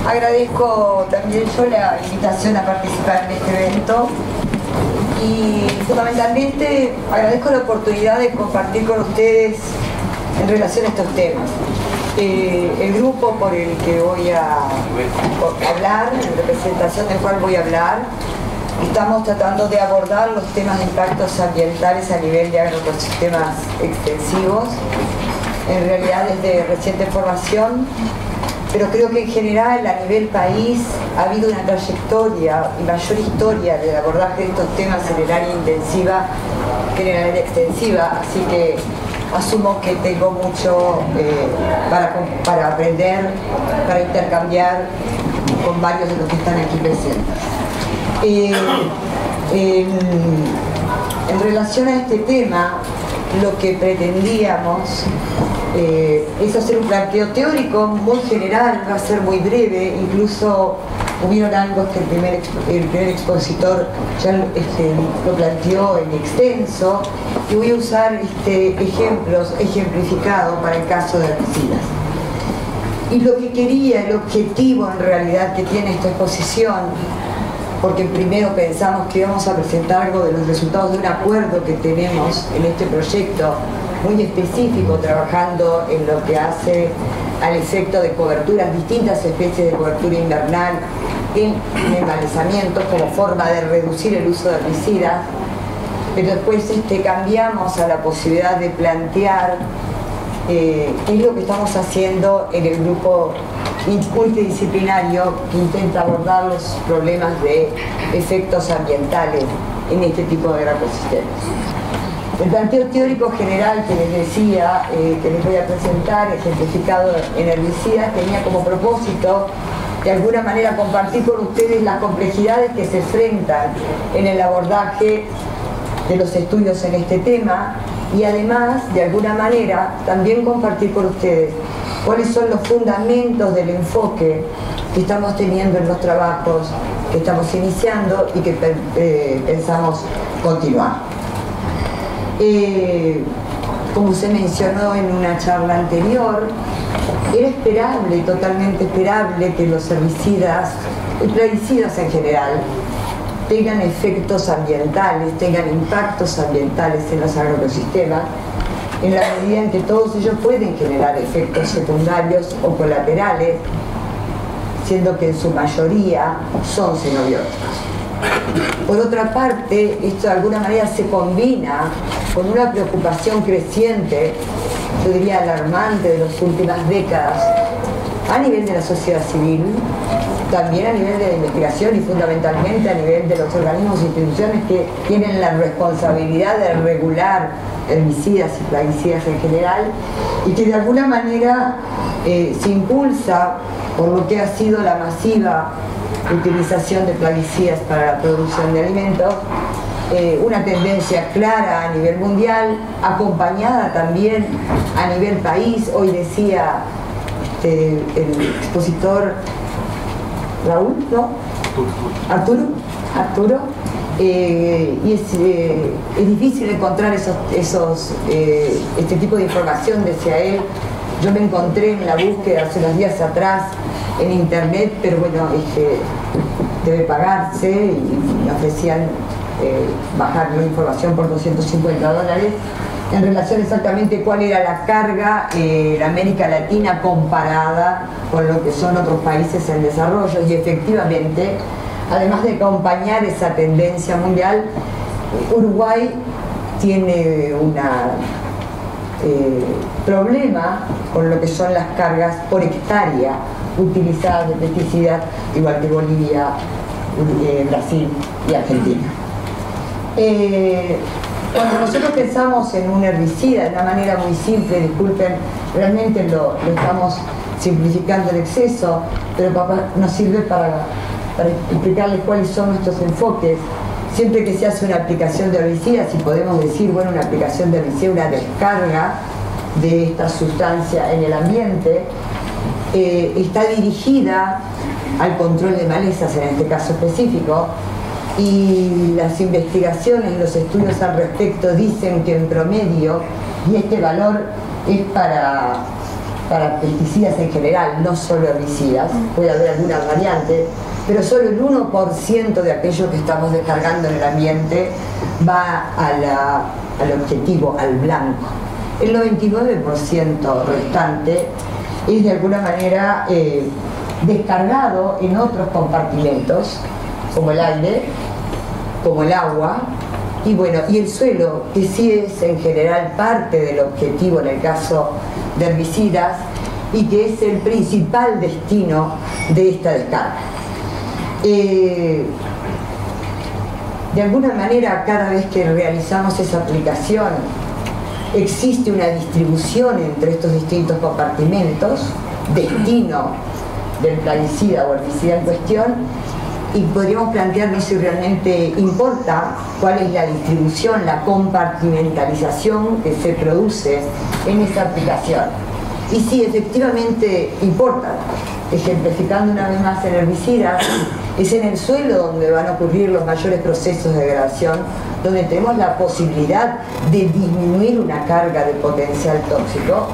Agradezco también yo la invitación a participar en este evento y fundamentalmente agradezco la oportunidad de compartir con ustedes en relación a estos temas. El grupo por el que voy a hablar, en representación del cual voy a hablar, estamos tratando de abordar los temas de impactos ambientales a nivel de agroecosistemas extensivos, en realidad desde reciente formación, pero creo que en general a nivel país ha habido una trayectoria y mayor historia del abordaje de estos temas en el área intensiva que en el área extensiva, así que asumo que tengo mucho para aprender, para intercambiar con varios de los que están aquí presentes. En relación a este tema, lo que pretendíamos es hacer un planteo teórico muy general, va a ser muy breve, incluso hubieron algo que el primer expositor ya lo planteó en extenso, y voy a usar ejemplos ejemplificados para el caso de herbicidas. Y lo que quería, el objetivo en realidad que tiene esta exposición, porque primero pensamos que íbamos a presentar algo de los resultados de un acuerdo que tenemos en este proyecto, muy específico, trabajando en lo que hace al efecto de coberturas, distintas especies de cobertura invernal en embalsamientos como forma de reducir el uso de herbicidas, pero después cambiamos a la posibilidad de plantear qué es lo que estamos haciendo en el grupo multidisciplinario que intenta abordar los problemas de efectos ambientales en este tipo de ecosistemas. El planteo teórico general que les decía, que les voy a presentar, ejemplificado en herbicidas, tenía como propósito de alguna manera compartir con ustedes las complejidades que se enfrentan en el abordaje de los estudios en este tema y además, de alguna manera, también compartir con ustedes cuáles son los fundamentos del enfoque que estamos teniendo en los trabajos que estamos iniciando y que pensamos continuar. Como se mencionó en una charla anterior, era esperable, totalmente esperable, que los herbicidas y plaguicidas en general tengan efectos ambientales, tengan impactos ambientales en los agroecosistemas, en la medida en que todos ellos pueden generar efectos secundarios o colaterales, siendo que en su mayoría son xenobióticos. Por otra parte, esto de alguna manera se combina con una preocupación creciente, yo diría alarmante, de las últimas décadas, a nivel de la sociedad civil, también a nivel de la investigación y fundamentalmente a nivel de los organismos e instituciones que tienen la responsabilidad de regular herbicidas y plaguicidas en general, y que de alguna manera se impulsa por lo que ha sido la masiva utilización de plaguicidas para la producción de alimentos, una tendencia clara a nivel mundial, acompañada también a nivel país. Hoy decía el expositor Raúl, ¿no? Arturo, y es difícil encontrar este tipo de información, decía él. Yo me encontré en la búsqueda hace unos días atrás en internet, pero bueno, debe pagarse, y me ofrecían bajar la información por $250 en relación exactamente cuál era la carga en América Latina comparada con lo que son otros países en desarrollo, y efectivamente, además de acompañar esa tendencia mundial, Uruguay tiene un problema con lo que son las cargas por hectárea utilizadas de pesticidas, igual que Bolivia, Brasil y Argentina. Cuando nosotros pensamos en un herbicida de una manera muy simple, disculpen, realmente lo estamos simplificando en exceso, pero nos sirve para explicarles cuáles son nuestros enfoques. Siempre que se hace una aplicación de herbicida, si podemos decir, bueno, una aplicación de herbicida, una descarga de esta sustancia en el ambiente, está dirigida al control de malezas en este caso específico, y las investigaciones, los estudios al respecto dicen que en promedio, y este valor es para para pesticidas en general, no solo herbicidas, puede haber algunas variantes, pero solo el 1% de aquello que estamos descargando en el ambiente va al objetivo, al blanco. El 99% restante es de alguna manera descargado en otros compartimentos, como el aire, como el agua, y bueno, y el suelo, que sí es en general parte del objetivo en el caso de herbicidas y que es el principal destino de esta descarga. De alguna manera, cada vez que realizamos esa aplicación, existe una distribución entre estos distintos compartimentos, destino del plaguicida o herbicida en cuestión, y podríamos plantearnos si realmente importa cuál es la distribución, la compartimentalización que se produce en esa aplicación. Y sí, efectivamente importa. Ejemplificando una vez más en herbicidas, es en el suelo donde van a ocurrir los mayores procesos de degradación, donde tenemos la posibilidad de disminuir una carga de potencial tóxico,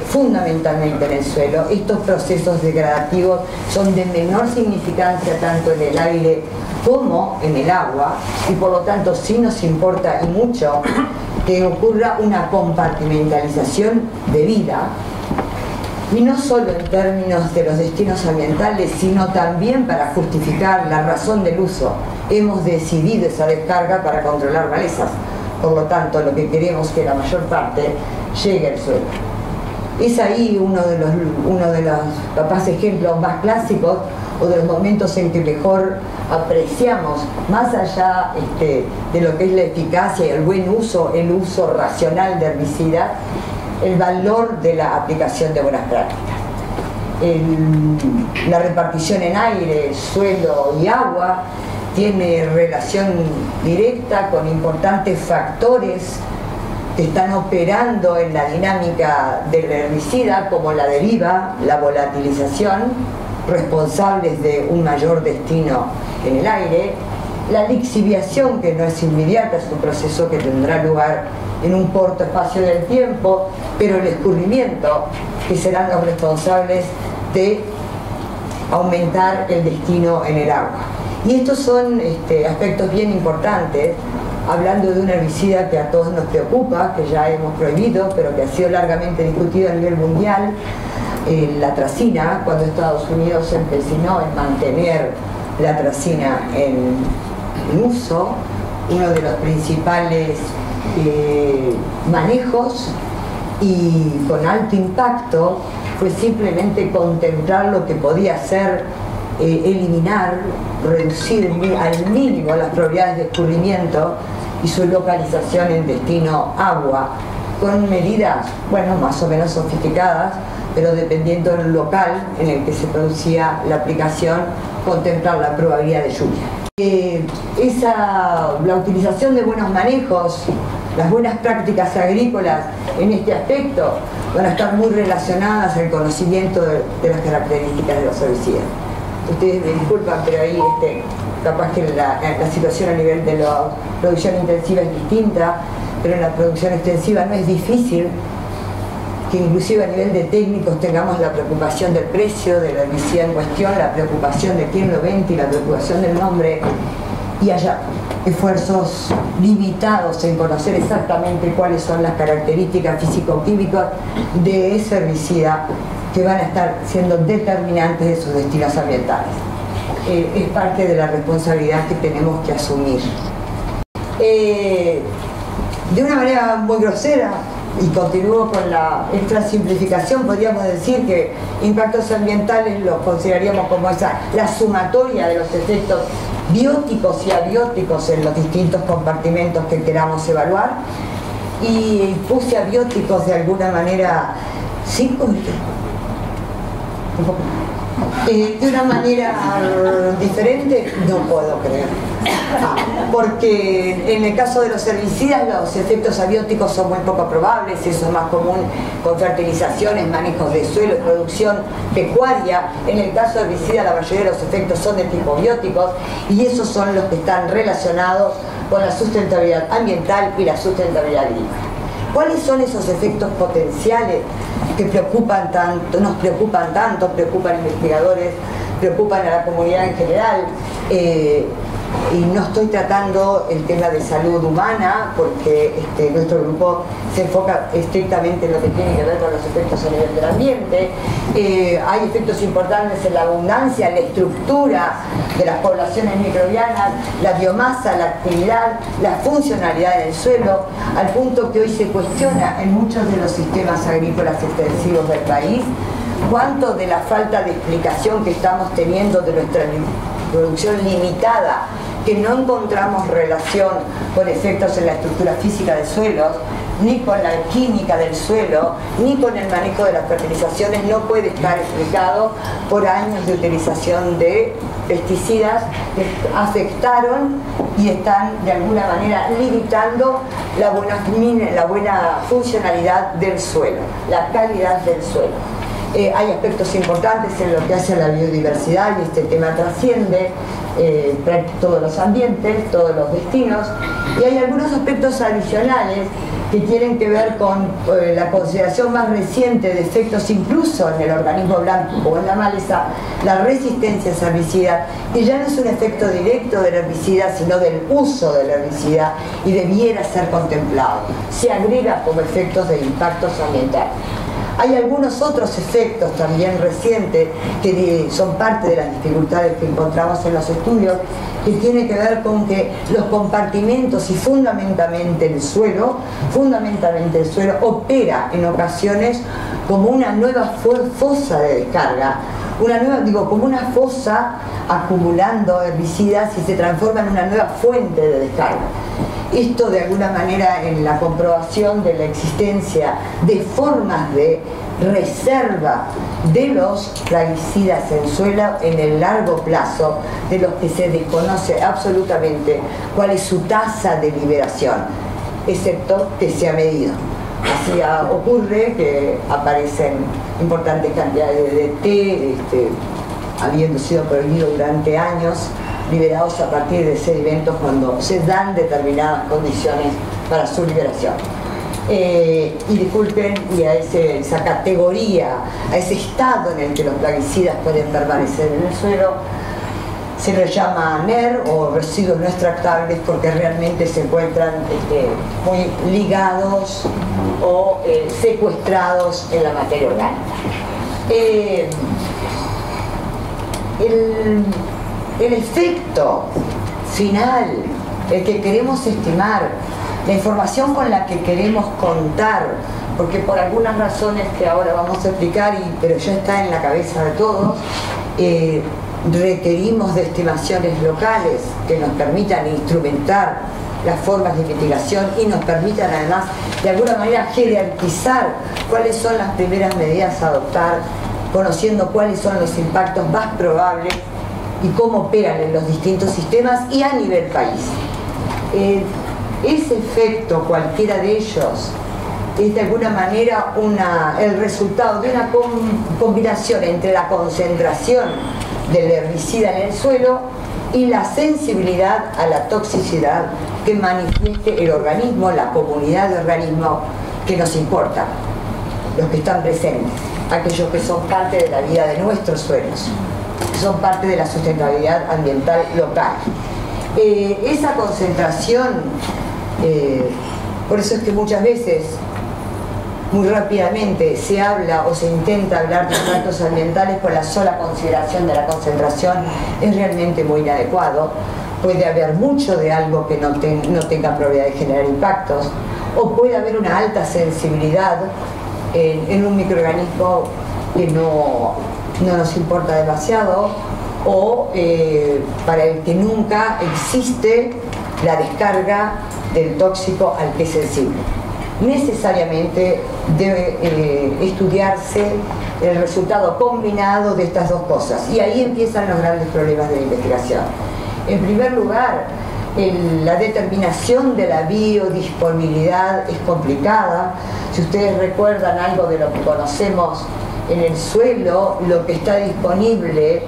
fundamentalmente en el suelo. Estos procesos degradativos son de menor significancia tanto en el aire como en el agua, y por lo tanto sí nos importa y mucho que ocurra una compartimentalización debida, y no solo en términos de los destinos ambientales, sino también para justificar la razón del uso. Hemos decidido esa descarga para controlar malezas, por lo tanto lo que queremos es que la mayor parte llegue al suelo. Es ahí uno de los capaz ejemplos más clásicos o de los momentos en que mejor apreciamos, más allá de lo que es la eficacia y el buen uso, el uso racional de herbicidas, el valor de la aplicación de buenas prácticas. La repartición en aire, suelo y agua tiene relación directa con importantes factores que están operando en la dinámica del herbicida, como la deriva, la volatilización, responsables de un mayor destino en el aire, la lixiviación, que no es inmediata, es un proceso que tendrá lugar en un corto espacio del tiempo, pero el escurrimiento, que serán los responsables de aumentar el destino en el agua. Y estos son aspectos bien importantes, hablando de un herbicida que a todos nos preocupa, que ya hemos prohibido, pero que ha sido largamente discutido a nivel mundial, la atracina, cuando Estados Unidos se empecinó en mantener la atracina en uso. Uno de los principales manejos y con alto impacto fue simplemente contemplar lo que podía ser eliminar, reducir al mínimo las probabilidades de escurrimiento y su localización en destino agua, con medidas, bueno, más o menos sofisticadas, pero dependiendo del local en el que se producía la aplicación, contemplar la probabilidad de lluvia. La utilización de buenos manejos, las buenas prácticas agrícolas en este aspecto van a estar muy relacionadas al conocimiento de las características de los herbicidas. Ustedes me disculpan, pero ahí capaz que la situación a nivel de la producción intensiva es distinta, pero en la producción extensiva no es difícil que inclusive a nivel de técnicos tengamos la preocupación del precio de la herbicida en cuestión, la preocupación de quién lo vende y la preocupación del nombre, y haya esfuerzos limitados en conocer exactamente cuáles son las características físico-químicas de ese herbicida que van a estar siendo determinantes de sus destinos ambientales. Es parte de la responsabilidad que tenemos que asumir. De una manera muy grosera, y continúo con la extra simplificación, podríamos decir que impactos ambientales los consideraríamos como la sumatoria de los efectos bióticos y abióticos en los distintos compartimentos que queramos evaluar, y puse abióticos de alguna manera de una manera diferente, no puedo creer. Porque en el caso de los herbicidas los efectos abióticos son muy poco probables, eso es más común con fertilizaciones, manejos de suelo, producción pecuaria. En el caso de herbicidas la mayoría de los efectos son de tipo bióticos, y esos son los que están relacionados con la sustentabilidad ambiental y la sustentabilidad agrícola. ¿Cuáles son esos efectos potenciales que preocupan tanto, nos preocupan tanto, preocupan investigadores, preocupan a la comunidad en general. Y no estoy tratando el tema de salud humana porque nuestro grupo se enfoca estrictamente en lo que tiene que ver con los efectos a nivel del ambiente. Hay efectos importantes en la abundancia, en la estructura de las poblaciones microbianas, la biomasa, la actividad, la funcionalidad del suelo, al punto que hoy se cuestiona en muchos de los sistemas agrícolas extensivos del país cuánto de la falta de explicación que estamos teniendo de nuestra producción limitada, que no encontramos relación con efectos en la estructura física de suelos, ni con la química del suelo, ni con el manejo de las fertilizaciones, no puede estar explicado por años de utilización de pesticidas que afectaron y están de alguna manera limitando la buena funcionalidad del suelo, la calidad del suelo. Hay aspectos importantes en lo que hace a la biodiversidad y este tema trasciende todos los ambientes, todos los destinos, y hay algunos aspectos adicionales que tienen que ver con la consideración más reciente de efectos incluso en el organismo blanco o en la maleza, la resistencia a herbicida, que ya no es un efecto directo del herbicida, sino del uso del herbicida y debiera ser contemplado. Se agrega como efectos de impactos ambientales. Hay algunos otros efectos también recientes que son parte de las dificultades que encontramos en los estudios, que tiene que ver con que los compartimentos y fundamentalmente el suelo opera en ocasiones como una nueva fosa de descarga, como una fosa acumulando herbicidas y se transforma en una nueva fuente de descarga. Esto de alguna manera en la comprobación de la existencia de formas de reserva de los plaguicidas en suelo en el largo plazo, de los que se desconoce absolutamente cuál es su tasa de liberación, excepto que se ha medido. Así ocurre que aparecen importantes cantidades de DDT, habiendo sido prohibido durante años, liberados a partir de sedimentos cuando se dan determinadas condiciones para su liberación. Y disculpen, y a esa categoría, a ese estado en el que los plaguicidas pueden permanecer en el suelo, se les llama NER o residuos no extractables porque realmente se encuentran muy ligados o secuestrados en la materia orgánica. El efecto final, el que queremos estimar, la información con la que queremos contar, porque por algunas razones que ahora vamos a explicar, pero ya está en la cabeza de todos, requerimos de estimaciones locales que nos permitan instrumentar las formas de mitigación y nos permitan además de alguna manera jerarquizar cuáles son las primeras medidas a adoptar, conociendo cuáles son los impactos más probables y cómo operan en los distintos sistemas y a nivel país. Ese efecto, cualquiera de ellos, es de alguna manera el resultado de una combinación entre la concentración del herbicida en el suelo y la sensibilidad a la toxicidad que manifieste el organismo, la comunidad de organismos que nos importan, los que están presentes, aquellos que son parte de la vida de nuestros suelos, que son parte de la sustentabilidad ambiental local. Esa concentración, por eso es que muchas veces, muy rápidamente, se habla o se intenta hablar de impactos ambientales con la sola consideración de la concentración, es realmente muy inadecuado. Puede haber mucho de algo que no tenga probabilidad de generar impactos, o puede haber una alta sensibilidad en un microorganismo que no nos importa demasiado, o para el que nunca existe la descarga del tóxico al que es sensible. Necesariamente debe estudiarse el resultado combinado de estas dos cosas, y ahí empiezan los grandes problemas de la investigación. En primer lugar, la determinación de la biodisponibilidad es complicada. Si ustedes recuerdan algo de lo que conocemos en el suelo, lo que está disponible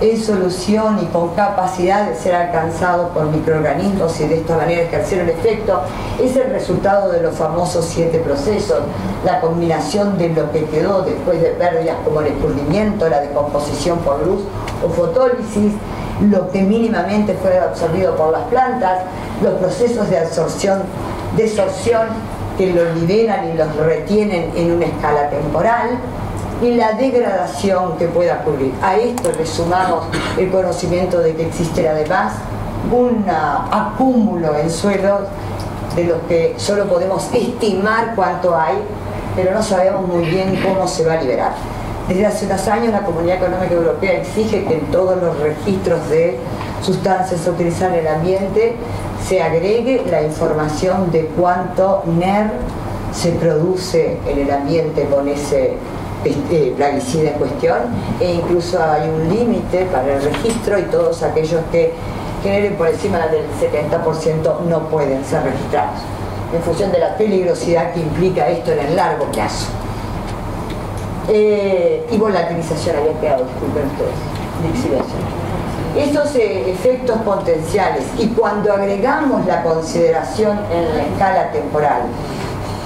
en solución y con capacidad de ser alcanzado por microorganismos y de esta manera ejercer un efecto, es el resultado de los famosos 7 procesos, la combinación de lo que quedó después de pérdidas como el escurrimiento, la decomposición por luz o fotólisis, lo que mínimamente fue absorbido por las plantas, los procesos de absorción, desorción que los liberan y los retienen en una escala temporal, y la degradación que pueda ocurrir. A esto le sumamos el conocimiento de que existe además un acúmulo en suelos de los que solo podemos estimar cuánto hay, pero no sabemos muy bien cómo se va a liberar. Desde hace unos años la Comunidad Económica Europea exige que en todos los registros de sustancias utilizadas en el ambiente se agregue la información de cuánto NER se produce en el ambiente con ese plaguicida en cuestión, e incluso hay un límite para el registro y todos aquellos que generen por encima del 70% no pueden ser registrados, en función de la peligrosidad que implica esto en el largo plazo. Y volatilización había quedado, disculpen ustedes, lixiviación. Estos efectos potenciales, y cuando agregamos la consideración en la escala temporal,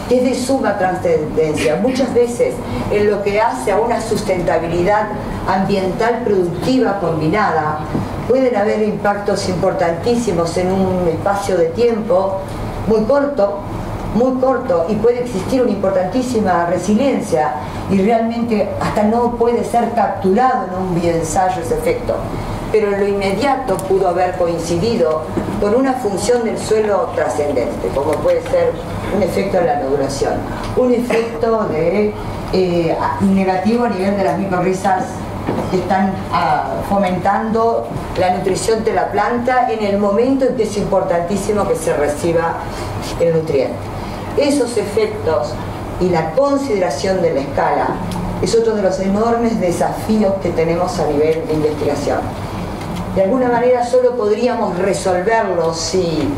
que es de suma trascendencia, muchas veces en lo que hace a una sustentabilidad ambiental productiva combinada, pueden haber impactos importantísimos en un espacio de tiempo muy corto, y puede existir una importantísima resiliencia, y realmente hasta no puede ser capturado en un bioensayo ese efecto. Pero en lo inmediato pudo haber coincidido con una función del suelo trascendente, como puede ser un efecto en la nodulación, un efecto de negativo a nivel de las micorrizas que están fomentando la nutrición de la planta en el momento en que es importantísimo que se reciba el nutriente. Esos efectos y la consideración de la escala es otro de los enormes desafíos que tenemos a nivel de investigación. De alguna manera solo podríamos resolverlo si,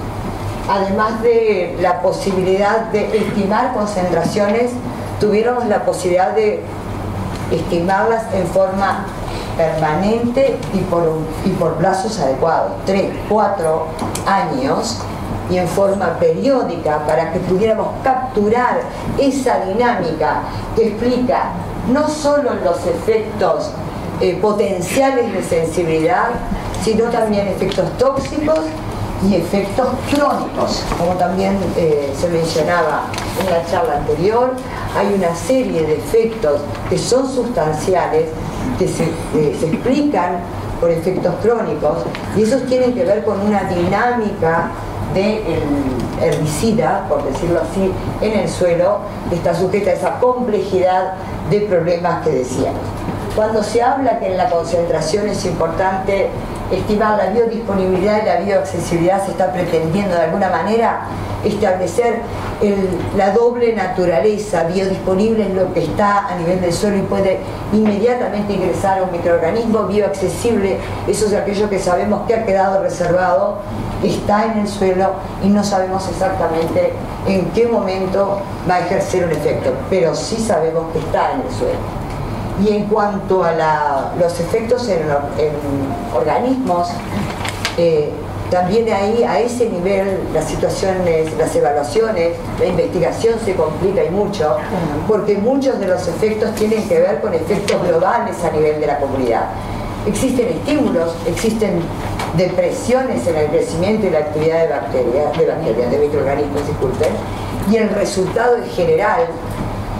además de la posibilidad de estimar concentraciones, tuviéramos la posibilidad de estimarlas en forma permanente y por plazos adecuados, 3, 4 años, y en forma periódica, para que pudiéramos capturar esa dinámica que explica no solo los efectos potenciales de sensibilidad, sino también efectos tóxicos y efectos crónicos, como también se mencionaba en la charla anterior. Hay una serie de efectos que son sustanciales, que se explican por efectos crónicos, y esos tienen que ver con una dinámica del herbicida, por decirlo así, en el suelo, que está sujeta a esa complejidad de problemas que decíamos. Cuando se habla que en la concentración es importante estimar la biodisponibilidad y la bioaccesibilidad, se está pretendiendo de alguna manera establecer la doble naturaleza. Biodisponible es lo que está a nivel del suelo y puede inmediatamente ingresar a un microorganismo. Bioaccesible, eso es aquello que sabemos que ha quedado reservado, está en el suelo y no sabemos exactamente en qué momento va a ejercer un efecto, pero sí sabemos que está en el suelo. Y en cuanto a los efectos en organismos, también ahí, a ese nivel, las situaciones, las evaluaciones, la investigación se complica y mucho, porque muchos de los efectos tienen que ver con efectos globales a nivel de la comunidad. Existen estímulos, existen depresiones en el crecimiento y la actividad de microorganismos, disculpen, y el resultado en general,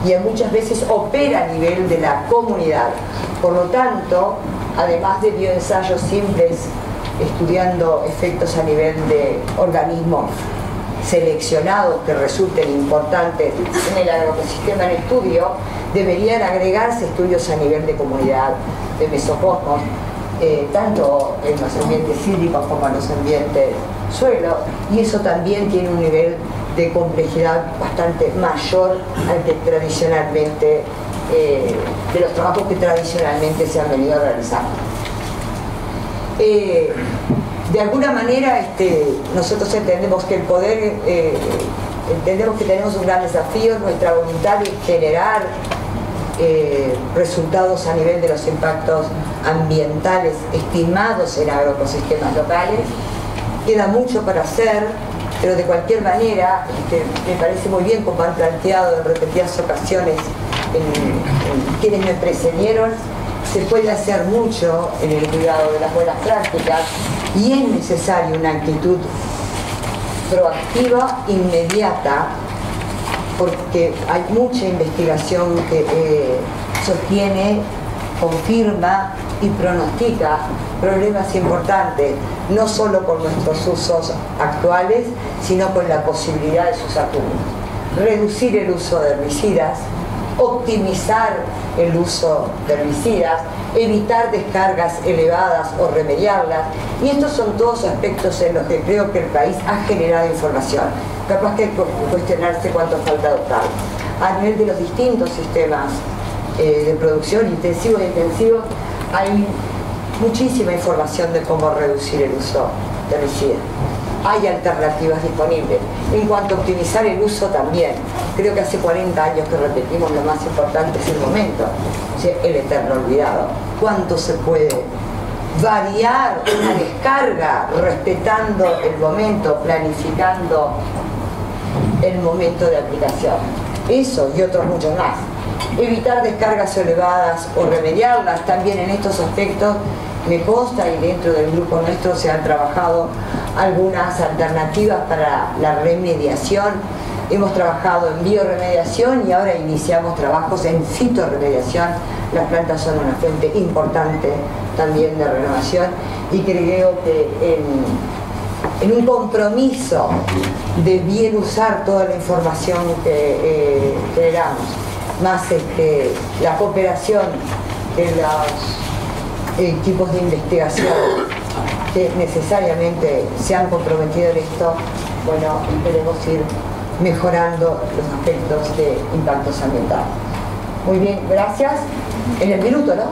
y muchas veces opera a nivel de la comunidad. Por lo tanto, además de bioensayos simples, estudiando efectos a nivel de organismos seleccionados que resulten importantes en el agroecosistema en estudio, deberían agregarse estudios a nivel de comunidad, de mesocosmos, tanto en los ambientes hídricos como en los ambientes suelo, y eso también tiene un nivel de complejidad bastante mayor al que tradicionalmente, de los trabajos que tradicionalmente se han venido realizando. De alguna manera nosotros entendemos que el poder, entendemos que tenemos un gran desafío. Nuestra voluntad es generar resultados a nivel de los impactos ambientales estimados en agroecosistemas locales. Queda mucho para hacer, pero de cualquier manera me parece muy bien, como han planteado en repetidas ocasiones quienes me precedieron, se puede hacer mucho en el cuidado de las buenas prácticas y es necesaria una actitud proactiva, inmediata, porque hay mucha investigación que sostiene, confirma y pronostica problemas importantes, no solo con nuestros usos actuales, sino con la posibilidad de sus acúmulos. Reducir el uso de herbicidas, optimizar el uso de herbicidas, evitar descargas elevadas o remediarlas, y estos son todos aspectos en los que creo que el país ha generado información. Capaz que hay que cuestionarse cuánto falta adoptar. A nivel de los distintos sistemas de producción, intensivos e intensivos, hay muchísima información de cómo reducir el uso de herbicidas. Hay alternativas disponibles. En cuanto a optimizar el uso también, creo que hace 40 años que repetimos lo más importante es el momento, o sea, el eterno olvidado. ¿Cuánto se puede variar una descarga respetando el momento, planificando el momento de aplicación? Eso y otros muchos más. Evitar descargas elevadas o remediarlas también en estos aspectos. Me consta, y dentro del grupo nuestro se han trabajado algunas alternativas para la remediación. Hemos trabajado en bioremediación y ahora iniciamos trabajos en fitorremediación. Las plantas son una fuente importante también de renovación y creo que en un compromiso de bien usar toda la información que generamos, más la cooperación de los equipos de investigación que necesariamente se han comprometido en esto, bueno, esperemos ir mejorando los aspectos de impactos ambientales. Muy bien, gracias. En el minuto, ¿no?